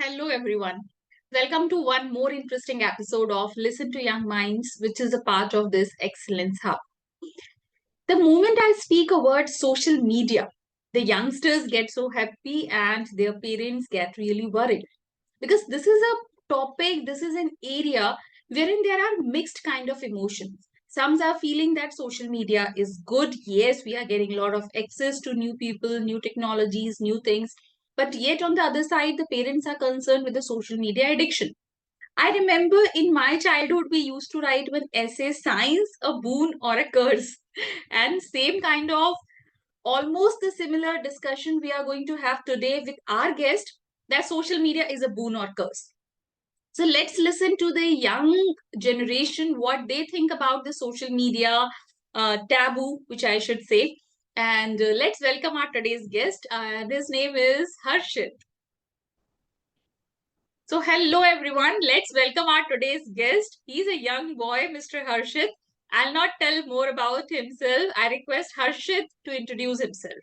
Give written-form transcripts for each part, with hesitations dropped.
Hello, everyone. Welcome to one more interesting episode of Listen to Young Minds, which is a part of this Excellence Hub. The moment I speak a word social media, the youngsters get so happy and their parents get really worried because this is a topic, this is an area wherein there are mixed kind of emotions. Some are feeling that social media is good. Yes, we are getting a lot of access to new people, new technologies, new things. But yet on the other side, the parents are concerned with the social media addiction. I remember in my childhood, we used to write one essay, science, a boon or a curse. And same kind of almost the similar discussion we are going to have today with our guest, that social media is a boon or curse. So let's listen to the young generation, what they think about the social media taboo, which I should say. And let's welcome our today's guest. His name is Harshit. So, hello everyone. Let's welcome our today's guest. He's a young boy, Mr. Harshit. I'll not tell more about himself. I request Harshit to introduce himself.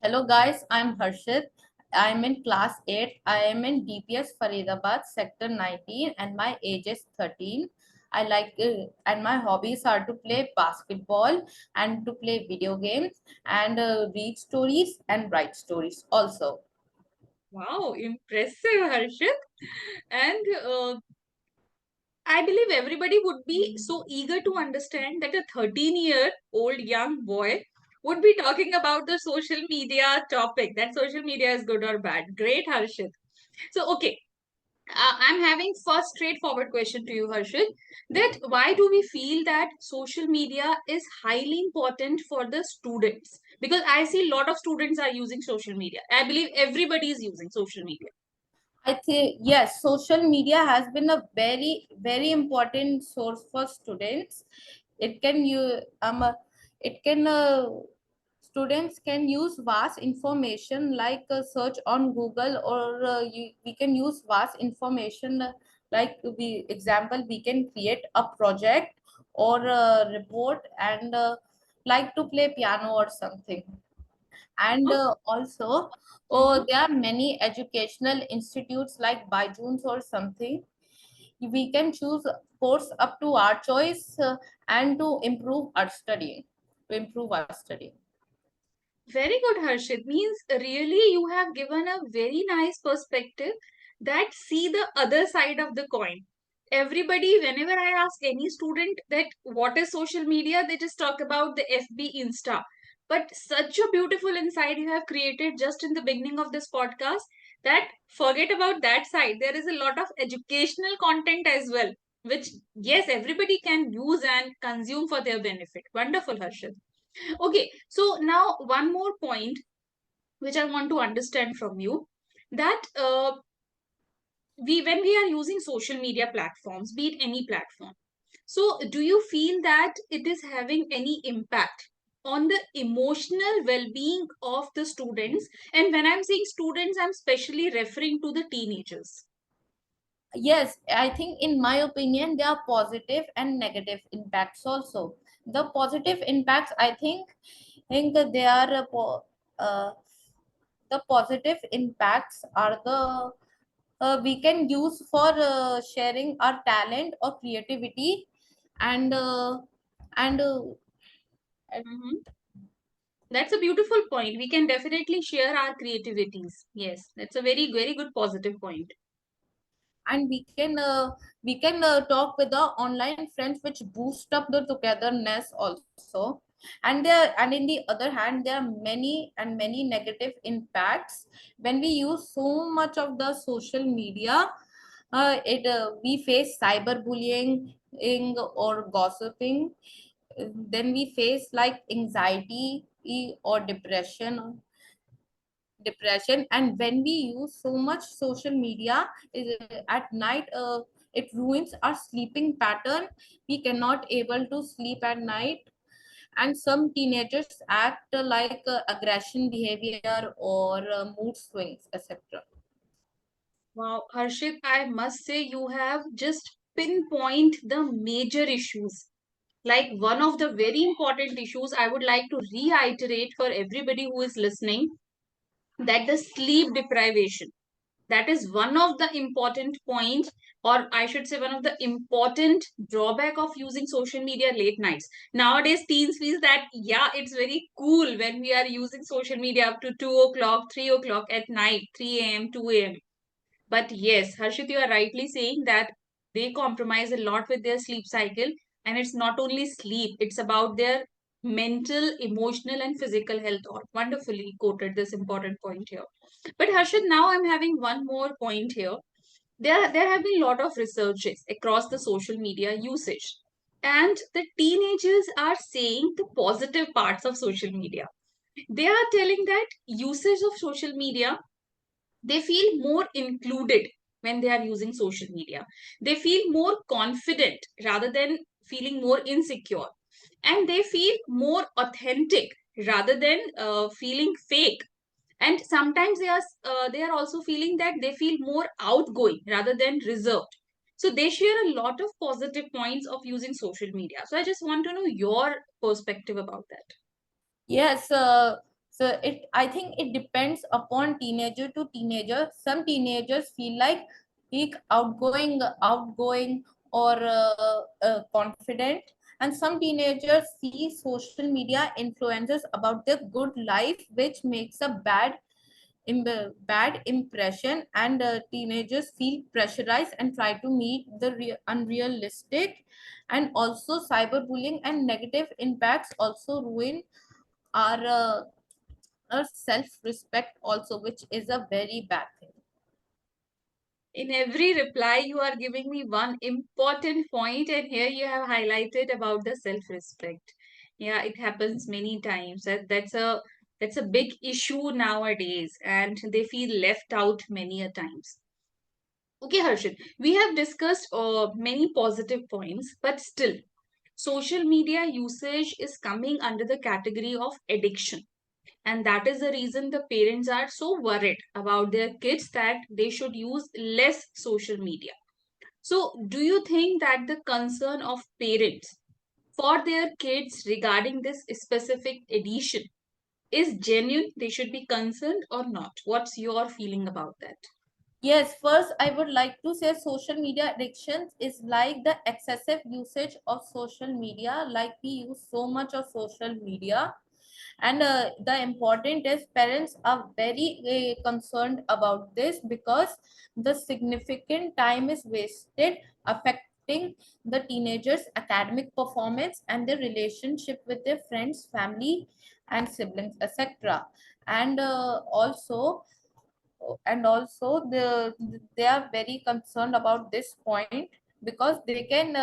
Hello guys, I'm Harshit. I'm in class 8. I am in DPS Faridabad, sector 19 and my age is 13. I like and my hobbies are to play basketball and to play video games and read stories and write stories also. Wow, impressive, Harshit. And I believe everybody would be so eager to understand that a 13-year-old young boy would be talking about the social media topic, that social media is good or bad. Great, Harshit. So, okay, I'm having first straightforward question to you, Harshit. That why do we feel that social media is highly important for the students? Because I see a lot of students are using social media. I believe everybody is using social media. I think yes, social media has been a very important source for students. It can you it can students can use vast information like search on Google or we can use vast information like we example we can create a project or a report and like to play piano or something and also Mhm. there are many educational institutes like Byju's or something we can choose course up to our choice and to improve our study. Very good, Harshit. Means really you have given a very nice perspective that see the other side of the coin. Everybody, whenever I ask any student that what is social media, they just talk about the FB Insta. But such a beautiful insight you have created just in the beginning of this podcast that forget about that side. There is a lot of educational content as well, which yes, everybody can use and consume for their benefit. Wonderful, Harshit. Okay, so now one more point which I want to understand from you that we when we are using social media platforms, be it any platform, so do you feel that it is having any impact on the emotional well-being of the students? And when I'm saying students, I'm specially referring to the teenagers. Yes, I think in my opinion there are positive and negative impacts also. The positive impacts I think they are uh, the positive impacts are the we can use for sharing our talent or creativity and and Mhm. That's a beautiful point. We can definitely share our creativities. Yes, that's a very, very good positive point. and we can talk with the online friends which boost up the togetherness also and in the other hand there are many negative impacts when we use so much of the social media it we face cyberbullying or gossiping. Then we face like anxiety or depression. And when we use so much social media at night it ruins our sleeping pattern. We cannot able to sleep at night, and some teenagers act like aggression behavior or mood swings, etc. Wow, Harshit, I must say you have just pinpoint the major issues. Like one of the very important issues I would like to reiterate for everybody who is listening, that the sleep deprivation. That is one of the important points, or I should say one of the important drawback of using social media late nights. Nowadays teens feel that yeah, it's very cool when we are using social media up to 2 o'clock, 3 o'clock at night, 3 a.m., 2 a.m. But yes, Harshit, you are rightly saying that they compromise a lot with their sleep cycle. And it's not only sleep, it's about their mental, emotional, and physical health. Or wonderfully quoted this important point here. But Harshit, now I'm having one more point here. There have been a lot of researches across the social media usage. And the teenagers are saying the positive parts of social media. They are telling that usage of social media, they feel more included when they are using social media. They feel more confident rather than feeling more insecure. And they feel more authentic rather than feeling fake. And sometimes they are also feeling that they feel more outgoing rather than reserved. So they share a lot of positive points of using social media. So I just want to know your perspective about that. Yes, so I think it depends upon teenager to teenager. Some teenagers feel like he outgoing or confident, and some teenagers see social media influences about their good life, which makes a bad impression, and teenagers feel pressurized and try to meet the unrealistic. And also cyberbullying and negative impacts also ruin our self-respect also, which is a very bad thing. In every reply, you are giving me one important point, and here you have highlighted about the self-respect. Yeah, it happens many times. That's a big issue nowadays, and they feel left out many a times. Okay, Harshit, we have discussed many positive points, but still, social media usage is coming under the category of addiction. And that is the reason the parents are so worried about their kids that they should use less social media. So, do you think that the concern of parents for their kids regarding this specific addition is genuine? They should be concerned or not? What's your feeling about that? Yes, first I would like to say social media addictions is like the excessive usage of social media. Like we use so much of social media, and the important is parents are very concerned about this, because the significant time is wasted affecting the teenagers academic performance and their relationship with their friends, family, and siblings, etc. And also they are very concerned about this point, because they can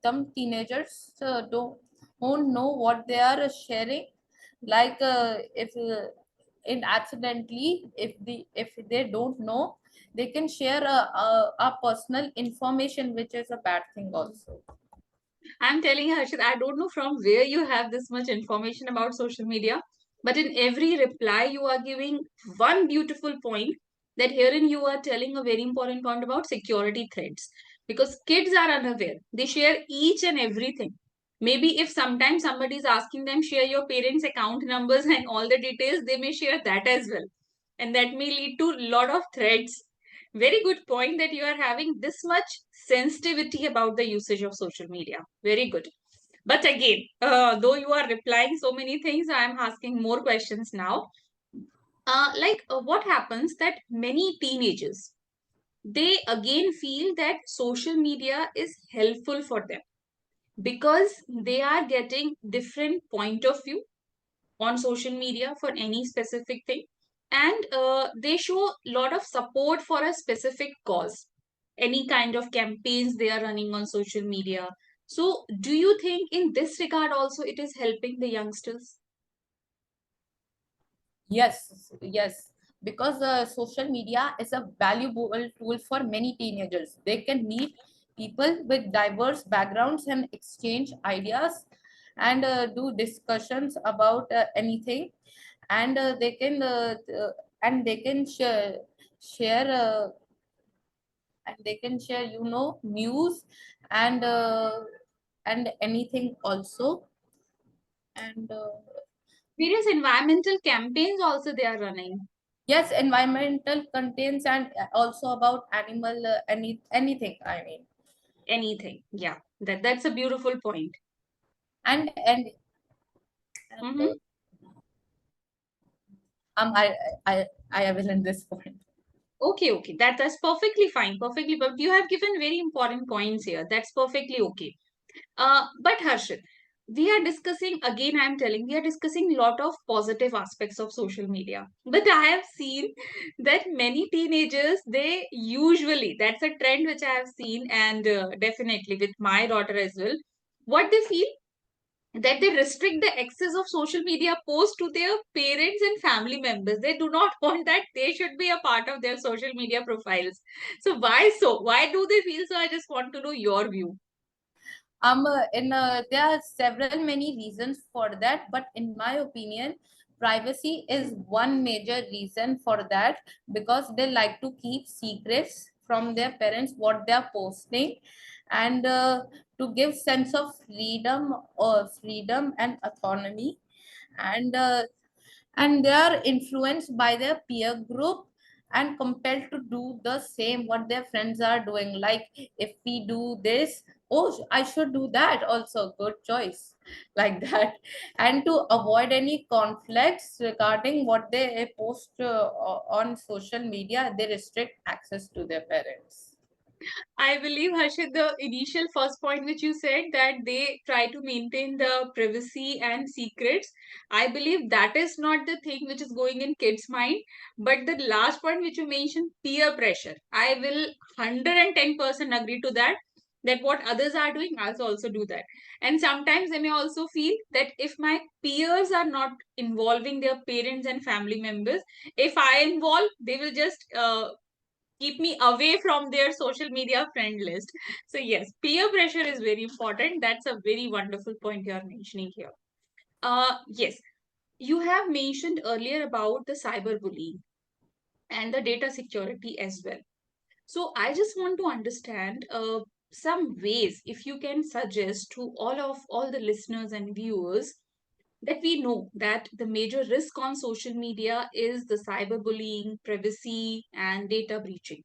some teenagers don't know what they are sharing. Like if in accidentally, if they don't know, they can share a personal information, which is a bad thing also. I'm telling you, Harshit, I don't know from where you have this much information about social media, but in every reply, you are giving one beautiful point, that herein you are telling a very important point about security threats. Because kids are unaware, they share each and everything. Maybe if sometimes somebody is asking them, share your parents' account numbers and all the details, they may share that as well. And that may lead to a lot of threats. Very good point that you are having this much sensitivity about the usage of social media. Very good. But again, though you are replying so many things, I am asking more questions now. What happens that many teenagers, they again feel that social media is helpful for them because they are getting different point of view on social media for any specific thing, and they show a lot of support for a specific cause, any kind of campaigns they are running on social media. So do you think in this regard also it is helping the youngsters? Yes, because social media is a valuable tool for many teenagers. They can meet people with diverse backgrounds and exchange ideas, and do discussions about anything, and they can share news, and anything also. And Various environmental campaigns also they are running. Yes, environmental contents, and also about animal, anything, I mean. Anything. Yeah, that's a beautiful point. And Mm-hmm. I I I will end this point. Okay, okay. That's perfectly fine. Perfectly, but you have given very important points here. That's perfectly okay. But Harshit, we are discussing again. I'm telling we are discussing a lot of positive aspects of social media. But I have seen that many teenagers they usually that's a trend which I have seen, and definitely with my daughter as well. What they feel that they restrict the access of social media posts to their parents and family members. They do not want that they should be a part of their social media profiles. So why so? Why do they feel so? I just want to know your view. In There are several many reasons for that, but in my opinion, privacy is one major reason for that, because they like to keep secrets from their parents what they are posting, and to give sense of freedom and autonomy, and they are influenced by their peer group and compelled to do the same what their friends are doing. Like, if we do this, oh, I should do that also, good choice, like that. And to avoid any conflicts regarding what they post on social media, they restrict access to their parents. I believe, Harshit, the initial first point which you said that they try to maintain the privacy and secrets. I believe that is not the thing which is going in kids' mind. But the last point which you mentioned, peer pressure. I will 110% agree to that. That what others are doing, I also do that. And sometimes they may also feel that if my peers are not involving their parents and family members, if I involve, they will just keep me away from their social media friend list. So yes, peer pressure is very important. That's a very wonderful point you are mentioning here. Yes, you have mentioned earlier about the cyberbullying and the data security as well. So I just want to understand some ways, if you can suggest to all the listeners and viewers, that we know that the major risk on social media is the cyberbullying, privacy, and data breaching.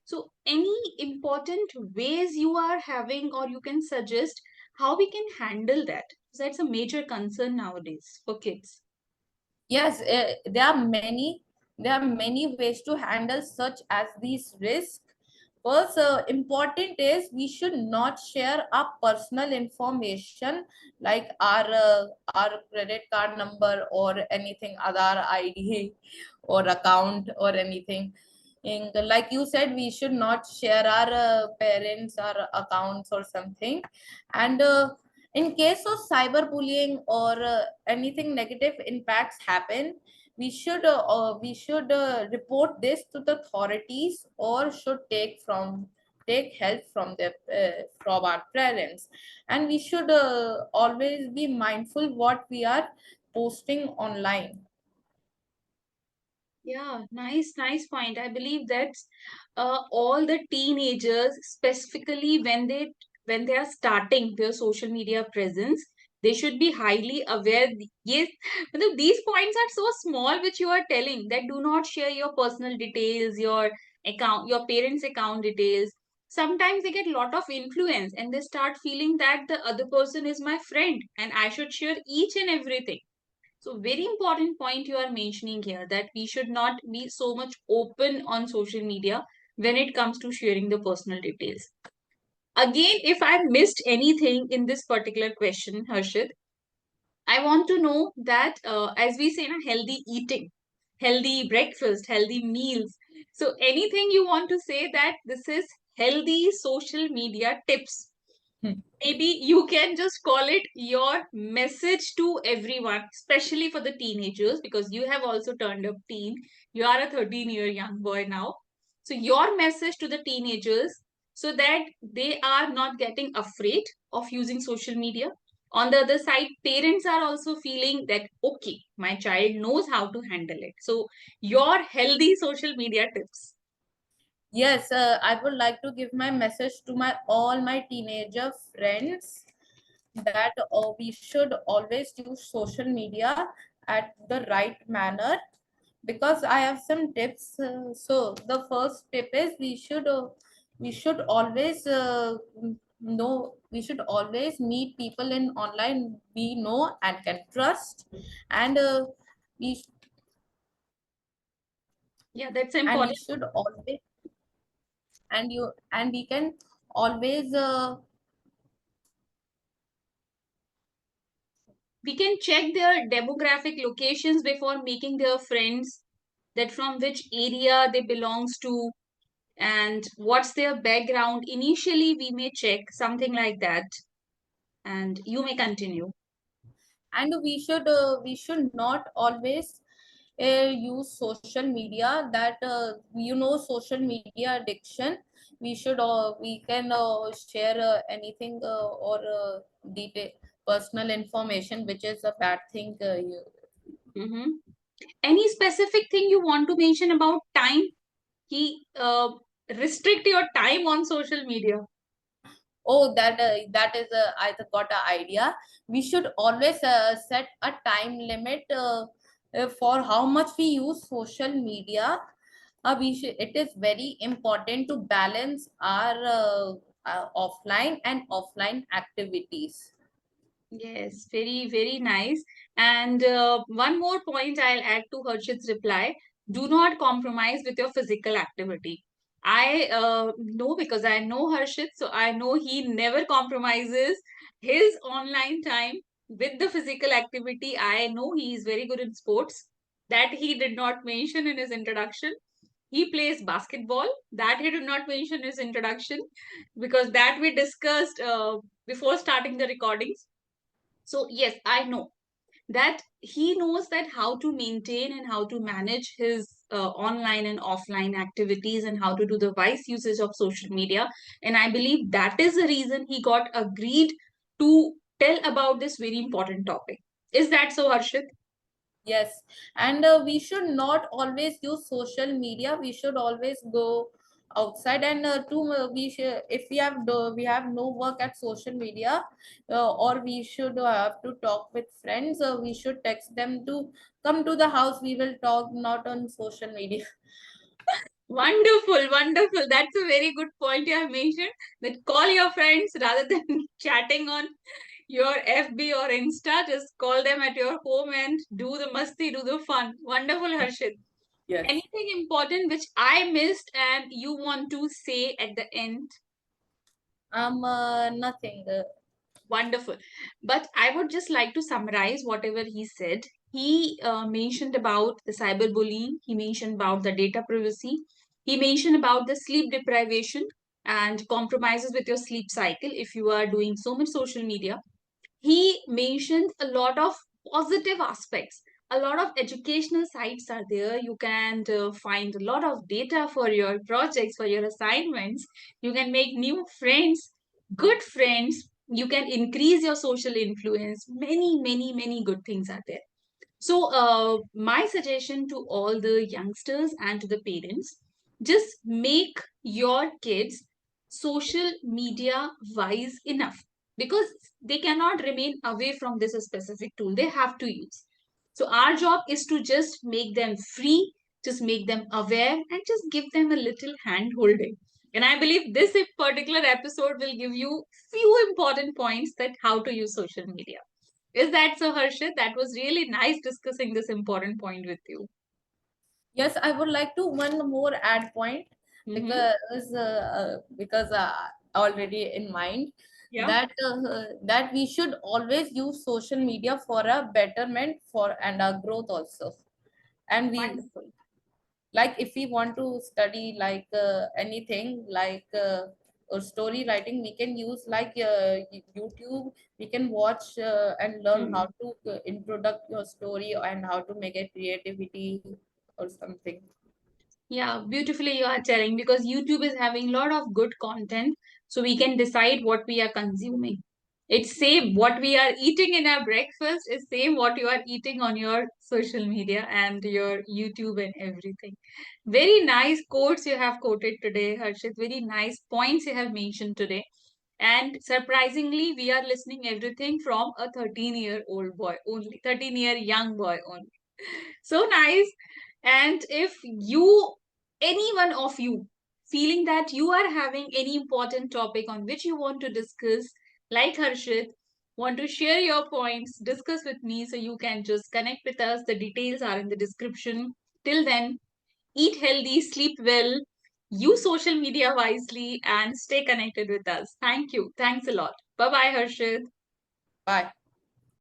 So, any important ways you are having, or you can suggest how we can handle that? So that's a major concern nowadays for kids. Yes, there are many ways to handle such as these risks. First, important is we should not share our personal information, like our credit card number or anything, other ID or account or anything. Like you said, we should not share our parents, our accounts or something. And in case of cyberbullying or anything negative impacts happen, we should report this to the authorities, or should take help from our parents. And we should always be mindful what we are posting online. Yeah, nice point. I believe that's all the teenagers, specifically when they are starting their social media presence, they should be highly aware. Yes, these points are so small, which you are telling that do not share your personal details, your account, your parents' account details. Sometimes they get a lot of influence and they start feeling that the other person is my friend and I should share each and everything. So very important point you are mentioning here, that we should not be so much open on social media when it comes to sharing the personal details. Again, if I missed anything in this particular question, Harshit, I want to know that as we say, na, healthy eating, healthy breakfast, healthy meals. So anything you want to say that this is healthy social media tips, maybe you can just call it your message to everyone, especially for the teenagers, because you have also turned up teen. You are a 13-year young boy now. So, your message to the teenagers so that they are not getting afraid of using social media. On the other side, parents are also feeling that, okay, my child knows how to handle it. So, your healthy social media tips. Yes, I would like to give my message to my all my teenager friends, that we should always use social media at the right manner, because I have some tips. So the first tip is we should always know we should always meet people in online we know and can trust, and we Yeah, that's and we important. should always and we can always We can check their demographic locations before making their friends, that from which area they belongs to and what's their background. Initially, we may check something like that, and you may continue. and we should not always use social media that social media addiction. We can share anything or detail personal information which is a bad thing. Hmm. Any specific thing you want to mention about time? He restrict your time on social media. Oh, that is I got an idea. We should always set a time limit for how much we use social media. It is very important to balance our offline and offline activities. Yes, very, very nice. And one more point I'll add to Harshit's reply. Do not compromise with your physical activity. I know because I know Harshit, so I know he never compromises his online time with the physical activity. I know he is very good in sports. That he did not mention in his introduction. He plays basketball. That he did not mention in his introduction because that we discussed before starting the recordings. So yes, I know that he knows that how to maintain and how to manage his online and offline activities and how to do the wise usage of social media. And I believe that is the reason he got agreed to tell about this very important topic. Is that so, Harshit? Yes, and we should not always use social media. We should always go outside and we should, if we have no work at social media, or we should have to talk with friends. We should text them to come to the house. We will talk, not on social media. Wonderful, wonderful. That's a very good point you have mentioned. That call your friends rather than chatting on your FB or Insta. Just call them at your home and do the masti, do the fun. Wonderful, Harshit. Yes. Anything important which I missed and you want to say at the end? Nothing. Wonderful. But I would just like to summarize whatever he said. He mentioned about the cyberbullying, he mentioned about the data privacy, he mentioned about the sleep deprivation and compromises with your sleep cycle if you are doing so much social media. He mentioned a lot of positive aspects. A lot of educational sites are there. You can find a lot of data for your projects, for your assignments. You can make new friends, good friends. You can increase your social influence. Many, many, many good things are there. So, my suggestion to all the youngsters and to the parents, just make your kids social media wise enough because they cannot remain away from this specific tool. They have to use. So, our job is to just make them free, just make them aware, and just give them a little hand holding. And I believe this particular episode will give you few important points that how to use social media. Is that so, Harshit? That was really nice discussing this important point with you. Yes, I would like to one more add point Mm-hmm. because already in mind Yeah. that we should always use social media for a betterment for and our growth also. And we Wonderful. like if we want to study like anything like story writing, we can use like YouTube. We can watch and learn how Hmm. to introduce your story and how to make a creativity or something. Yeah, beautifully you are telling because YouTube is having a lot of good content, so we can decide what we are consuming. It's same what we are eating in our breakfast is same what you are eating on your social media and your YouTube and everything. Very nice quotes you have quoted today, Harshit. Very nice points you have mentioned today. And surprisingly, we are listening everything from a 13-year-old boy only, 13-year young boy only. So nice. And if you, any one of you, feeling that you are having any important topic on which you want to discuss, like Harshit, want to share your points, discuss with me, so you can just connect with us. The details are in the description. Till then, eat healthy, sleep well, use social media wisely, and stay connected with us. Thank you. Thanks a lot. Bye bye, Harshit. Bye.